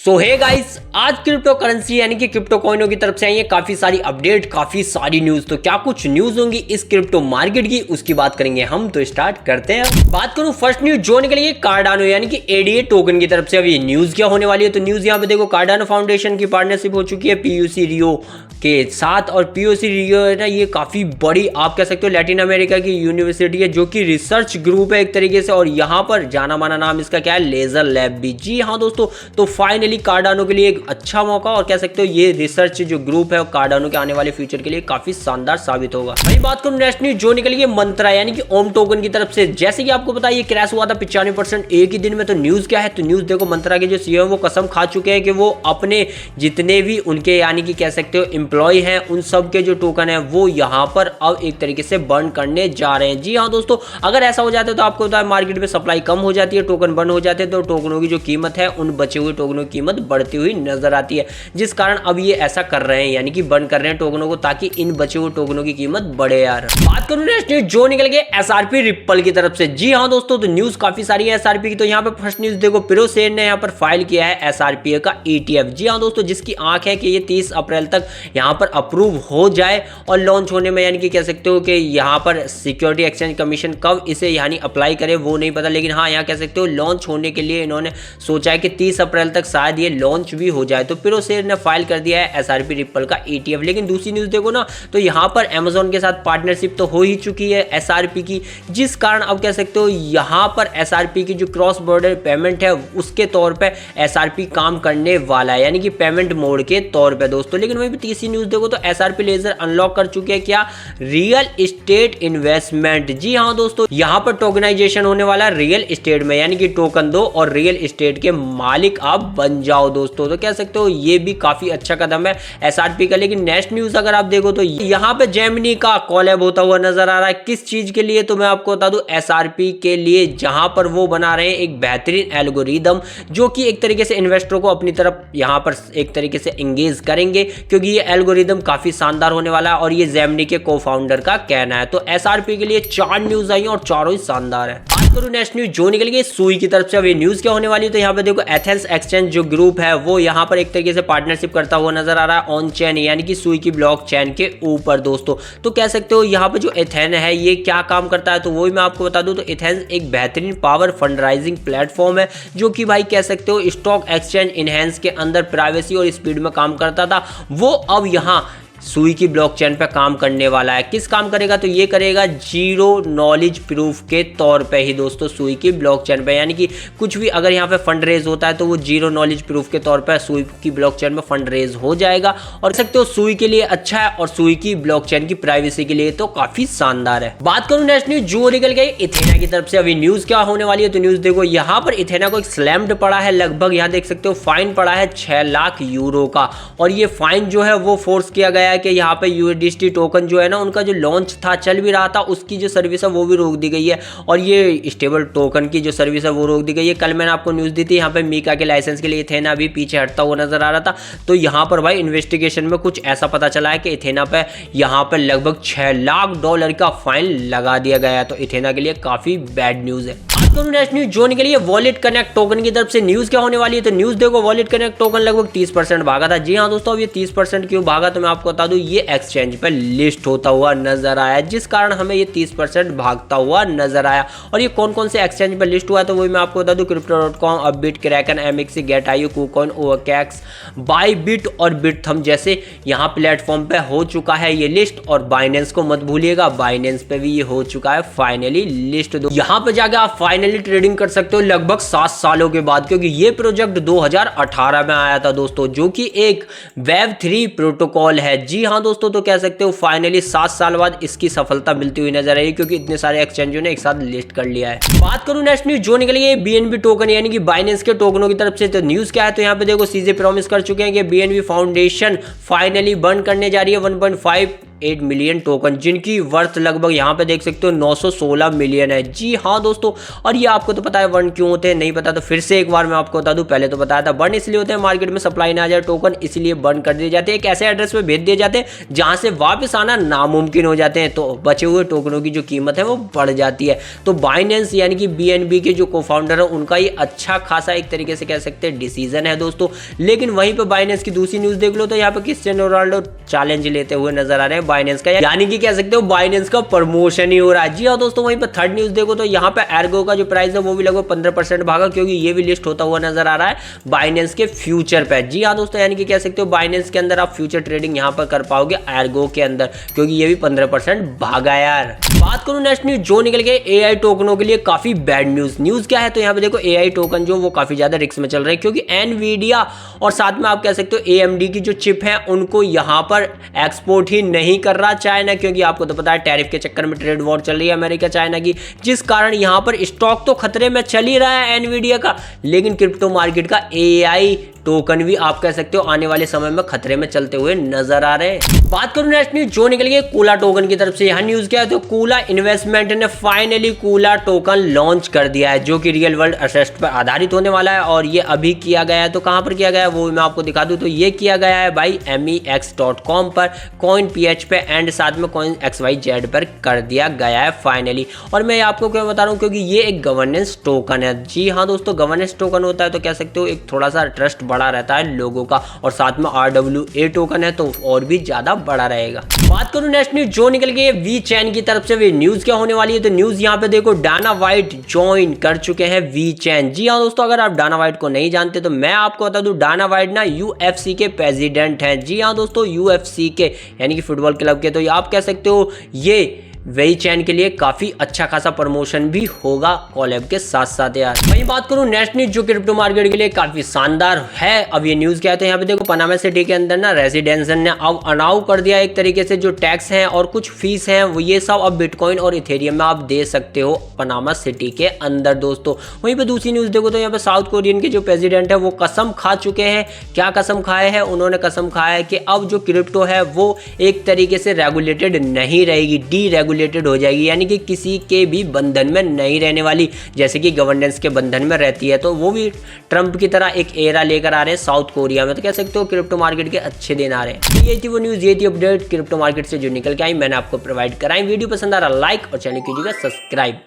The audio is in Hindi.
सो हे गाइस, आज क्रिप्टो करेंसी यानी कि क्रिप्टो कॉइनों की तरफ से आई है काफी सारी अपडेट, काफी सारी न्यूज। तो क्या कुछ न्यूज होंगी इस क्रिप्टो मार्केट की, उसकी बात करेंगे हम। तो स्टार्ट करते हैं। बात करूं फर्स्ट न्यूज जो निकली है कार्डानो यानी कि एडीए टोकन की तरफ से। अब ये न्यूज क्या होने वाली है, तो न्यूज यहाँ पे देखो, कार्डानो फाउंडेशन की पार्टनरशिप हो चुकी है पीयूसी रियो के साथ। और पीयूसी रियो है ना, ये काफी बड़ी आप कह सकते हो लैटिन अमेरिका की यूनिवर्सिटी है जो कि रिसर्च ग्रुप है एक तरीके से। और यहाँ पर जाना माना नाम इसका क्या है, लेजर लैब भी। जी हाँ दोस्तों, तो फाइनली कार्डानो के लिए एक अच्छा मौका, और कह सकते हो ये रिसर्च जो ग्रुप है कार्डानो के आने वाले फ्यूचर के लिए काफी शानदार साबित होगा। वही बात करूं नेक्स्ट न्यूज जो निकली है मंत्रा यानी कि ओम टोकन की तरफ से। जैसे कि आपको पता है ये क्रैश हुआ था 95% एक ही दिन में। तो न्यूज क्या है, तो न्यूज देखो, मंत्रा के जो सीईओ वो कसम खा चुके हैं कि वो अपने जितने भी उनके यानी कि कह सकते हो एम्प्लॉय हैं उन सब के जो टोकन है वो यहाँ पर अब एक तरीके से बर्न करने जा रहे हैं। जी हाँ दोस्तों, अगर ऐसा हो जाता है तो आपको पता है मार्केट में सप्लाई कम हो जाती है, टोकन बर्न हो जाते हैं, तो टोकनों की जो कीमत है उन बचे हुए टोकनों की कीमत बढ़ती हुई नजर आती है। जिस कारण अब ये ऐसा कर रहे हैं यानी कि बर्न कर रहे हैं टोकनों को, ताकि इन बचे हुए टोकनों की कीमत बढ़े यार। बात करूं नेक्स्ट न्यूज जो निकल गए एसआरपी रिपल की तरफ से। जी हाँ दोस्तों, तो न्यूज काफी सारी है एसआरपी की। तो यहाँ पे फर्स्ट न्यूज देखो, पिरोसेन ने यहाँ पर फाइल किया है एसआरपी का ईटीएफ। जी हाँ दोस्तों, जिसकी आंख है कि ये 30 अप्रैल तक यहाँ पर अप्रूव हो जाए और लॉन्च होने में यानी कि कह सकते हो कि यहाँ पर सिक्योरिटी एक्सचेंज कमीशन कब इसे यानी अप्लाई करे वो नहीं पता, लेकिन हाँ यहाँ कह सकते हो लॉन्च होने के लिए इन्होंने सोचा है कि 30 अप्रैल तक शायद ये लॉन्च भी हो जाए। तो पिरोसेन ने फाइल कर दिया है एसआरपी रिपल का ईटीएफ। लेकिन दूसरी न्यूज देखो ना, तो यहाँ पर अमेजोन के साथ पार्टनरशिप तो हो ही चुकी है एसआरपी की, जिस कारण अब कह सकते हो यहाँ पर एसआरपी की जो क्रॉस बॉर्डर पेमेंट है उसके तौर पे एसआरपी काम करने वाला है, यानी कि पेमेंट मोड के तौर पे दोस्तों। लेकिन वहीं पे तीसरी न्यूज देखो, तो एसआरपी लेजर अनलॉक कर चुके हैं क्या, रियल एस्टेट इन्वेस्टमेंट। जी हाँ दोस्तों, यहाँ पर टोकनाइजेशन होने वाला है रियल एस्टेट में, यानी कि टोकन दो और रियल एस्टेट के मालिक आप बन जाओ दोस्तों। तो कह सकते हो ये भी काफी अच्छा कदम है एसआरपी का। लेकिन नेक्स्ट न्यूज अगर आप देखो तो यहाँ पे जेमिनी का कोलैब होता हुआ नजर आ रहा है। किस चीज के लिए, तो मैं आपको बता दूं एसआरपी के लिए, जहां पर वो बना रहे हैं एक बेहतरीन एल्गोरिदम जो कि एक तरीके से इन्वेस्टरों को अपनी तरफ यहाँ पर एक तरीके से एंगेज करेंगे, क्योंकि ये एल्गोरिदम काफी शानदार होने वाला है और ये जेमिनी के को फाउंडर का कहना है। तो एसआरपी के लिए 4 न्यूज आई और चारों ही शानदार है। बात करूं नेक्स्ट न्यूज जो निकल गई सुई की तरफ से। अब ये न्यूज क्या होने वाली है, तो यहाँ पे देखो एथेंस एक्सचेंज जो ग्रुप है वो यहाँ पर एक तरीके से पार्टनरशिप करता हुआ नजर आ रहा है ऑन चेन यानी कि सुई की ब्लॉक चेन के ऊपर दोस्तों। तो कह सकते हो यहाँ पे जो एथेन है ये क्या काम करता है, तो वो भी मैं आपको बता दूं। तो एथेन एक बेहतरीन पावर फंडराइजिंग प्लेटफॉर्म है जो कि भाई कह सकते हो स्टॉक एक्सचेंज इनहेंस के अंदर प्राइवेसी और स्पीड में काम करता था, वो अब यहाँ सुई की ब्लॉकचेन पे काम करने वाला है। किस काम करेगा, तो ये करेगा जीरो नॉलेज प्रूफ के तौर पे ही दोस्तों सुई की ब्लॉकचेन पे, यानी कि कुछ भी अगर यहाँ पे फंड रेज होता है तो वो जीरो नॉलेज प्रूफ के तौर पे सुई की ब्लॉकचेन में फंड रेज हो जाएगा। और सकते हो सुई के लिए अच्छा है और सुई की ब्लॉकचेन की प्राइवेसी के लिए तो काफी शानदार है। बात करूं नेक्स्ट न्यूज जो निकल गई इथेना की तरफ से। अभी न्यूज क्या होने वाली है, तो न्यूज देखो, यहाँ पर इथेना को एक स्लैम्ड पड़ा है, लगभग यहाँ देख सकते हो फाइन पड़ा है 6 लाख यूरो का। और ये फाइन जो है वो फोर्स किया गया कि यहाँ पे यूएसडीटी टोकन जो है ना उनका जो लॉन्च था चल भी रहा था उसकी जो सर्विस है वो भी रोक दी गई है, और ये स्टेबल टोकन की जो सर्विस है वो रोक दी गई है। कल मैंने आपको न्यूज दी थी यहाँ पे मीका के लाइसेंस के लिए इथेना भी पीछे हटता हुआ नजर आ रहा था। तो यहाँ पर भाई इन्वेस्टिगेशन में कुछ ऐसा पता चला है कि इथेना पे यहाँ पर लगभग $6 लाख का फाइन लगा दिया गया है। तो इथेना के लिए काफी बैड न्यूज है। नेक्स्ट न्यूज जो निकली है वॉलेट कनेक्ट टोकन की तरफ से। न्यूज क्या होने वाली है, तो न्यूज देखो, वॉलेट कनेक्ट टोकन लगभग 30% भागा था। जी हाँ दोस्तों, अब ये 30% क्यों भागा, तो मैं आपको बता दूं ये एक्सचेंज पर लिस्ट होता हुआ नजर आया, जिस कारण हमें ये 30% भागता हुआ नजर आया। और ये कौन कौन से एक्सचेंज पर लिस्ट हुआ है, तो वही मैं आपको बता दूं crypto.com, Upbit, Kraken, MXC, Gate io, KuCoin, ओवरकैक्स, बायबिट और बिटथम जैसे यहाँ प्लेटफॉर्म पे हो चुका है ये लिस्ट। और बाइनेंस को मत भूलिएगा, बाइनेंस पे भी ये हो चुका है फाइनली लिस्ट। यहाँ पे जाके आप फाइनली ट्रेडिंग कर सकते हो लगभग 7 सालों के बाद, क्योंकि ये प्रोजेक्ट 2018 में आया था दोस्तों, जो कि एक Web3 प्रोटोकॉल है। जी हाँ दोस्तों, तो कह सकते हो फाइनली 7 साल बाद इसकी सफलता मिलती हुई नजर आई, क्योंकि इतने सारे एक्सचेंजों ने एक साथ लिस्ट कर लिया है। बात करूं नेक्स्ट न्यूज जो निकली है बीएनबी टोकन यानी कि बाइनेंस के टोकनों की तरफ से। तो न्यूज क्या है, तो यहाँ पे देखो सीजे प्रॉमिस कर चुके हैं कि बीएनबी फाउंडेशन फाइनली बंद करने जा रही है 1.5 1.8 मिलियन टोकन, जिनकी वर्थ लगभग यहाँ पे देख सकते हो 916 मिलियन है। जी हाँ दोस्तों, और ये आपको तो पता है बर्न क्यों होते हैं, नहीं पता तो फिर से एक बार मैं आपको बता दूं, पहले तो बताया था बर्न इसलिए होते हैं मार्केट में सप्लाई ना आ जाए टोकन, इसलिए बर्न कर दिए जाते हैं, एक ऐसे एड्रेस पे भेज दिए जाते हैं जहां से वापस आना नामुमकिन हो जाते हैं, तो बचे हुए टोकनों की जो कीमत है वो बढ़ जाती है। तो बाइनेंस यानी कि BNB के जो को-फाउंडर है उनका ये अच्छा खासा एक तरीके से कह सकते हैं डिसीजन है दोस्तों। लेकिन वहीं पर बाइनेंस की दूसरी न्यूज देख लो तो यहाँ पे क्रिस्टियानो रोनाल्डो चैलेंज लेते हुए नजर आ रहे हैं बाइनेंस का, यानी कि कह सकते हो बाइनेंस का प्रमोशन ही हो रहा है। जी हाँ दोस्तों, वहीं पर थर्ड न्यूज देखो तो यहाँ पे एर्गो का जो प्राइस है वो भी लगभग 15% भागा, क्योंकि ये भी लिस्ट होता हुआ नजर आ रहा है बाइनेंस के फ्यूचर पे। जी हाँ दोस्तों, यानी कि कह सकते हो बाइनेंस के अंदर आप फ्यूचर ट्रेडिंग यहाँ पर कर पाओगे एर्गो के अंदर, क्योंकि ये भी 15% भागा यार। बात करूं नेक्स्ट न्यूज जो निकल गए AI टोकनों के लिए काफी बैड न्यूज क्या है, तो यहाँ पे देखो AI टोकन जो वो काफी ज्यादा रिस्क में चल रहे हैं, क्योंकि एनवीडिया और साथ में आप कह सकते हो AMD की जो चिप है उनको यहाँ पर एक्सपोर्ट ही नहीं कर रहा चाइना, क्योंकि आपको तो पता है टैरिफ के चक्कर में ट्रेड वॉर चल रही है अमेरिका चाइना की, जिस कारण यहाँ पर स्टॉक तो खतरे में चल ही रहा है एनवीडिया का, लेकिन क्रिप्टो मार्केट का AI टोकन भी आप कह सकते हो आने वाले समय में खतरे में चलते हुए नजर आ रहे हैं। बात करूं नेक्स्ट न्यूज जो निकल गई कूला टोकन की तरफ से। यहाँ न्यूज क्या है, तो कूला इन्वेस्टमेंट ने फाइनली कूला टोकन लॉन्च कर दिया है, जो कि रियल वर्ल्ड असेट पर आधारित होने वाला है, और ये अभी किया गया है। तो कहां पर किया गया है वो मैं आपको दिखा दूं, तो ये किया गया है भाई MEX.com पर, CoinPH पे एंड साथ में CoinXYZ पर कर दिया गया है फाइनली। और मैं आपको क्यों बता रहा हूँ, क्योंकि ये एक गवर्नेंस टोकन है। जी हाँ दोस्तों, गवर्नेंस टोकन होता है तो कह सकते हो एक थोड़ा सा ट्रस्ट बड़ा रहता है लोगों का, और साथ में RWA टोकन है तो और भी ज्यादा बड़ा रहेगा। बात करूं नेक्स्ट न्यूज जो निकल गई है VeChain की तरफ से। वे न्यूज क्या होने वाली है, तो न्यूज यहाँ पे देखो डाना वाइट ज्वाइन कर चुके हैं VeChain। जी हाँ दोस्तों, अगर आप डाना वाइट को नहीं जानते तो मैं आपको बता दूं, डाना वाइट ना UFC के प्रेसिडेंट हैं। जी हाँ दोस्तों, UFC के यानी कि फुटबॉल क्लब के, तो आप कह सकते हो ये VeChain के लिए काफी अच्छा खासा प्रमोशन भी होगा कॉलैब के साथ साथ यार। वहीं बात करूं नेक्स्ट न्यूज जो क्रिप्टो मार्केट के लिए काफी शानदार है। अब ये न्यूज क्या है, तो यहाँ पे देखो पनामा सिटी के अंदर ना रेजिडेंसन ने अब अनाउ कर दिया एक तरीके से जो टैक्स हैं और कुछ फीस हैं वो ये सब अब बिटकॉइन और इथेरियम में आप दे सकते हो पनामा सिटी के अंदर दोस्तों। वहीं पे दूसरी न्यूज देखो तो यहाँ पे साउथ कोरियन के जो प्रेसिडेंट है वो कसम खा चुके हैं। क्या कसम खाए हैं उन्होंने? कसम खाया है कि अब जो क्रिप्टो है वो एक तरीके से रेगुलेटेड नहीं रहेगी, डीरेगुलेटेड हो जाएगी, यानी कि किसी के भी बंधन में नहीं रहने वाली, जैसे कि गवर्नेंस के बंधन में रहती है। तो वो भी ट्रंप की तरह एक एरा लेकर आ रहे हैं साउथ कोरिया में, तो कह सकते हो क्रिप्टो मार्केट के अच्छे दिन आ रहे हैं। तो ये थी वो न्यूज़, ये थी अपडेट क्रिप्टो मार्केट से जो निकल के आई, मैंने आपको प्रोवाइड कराई। वीडियो पसंद आ रहा लाइक और चैनल कीजिएगा सब्सक्राइब।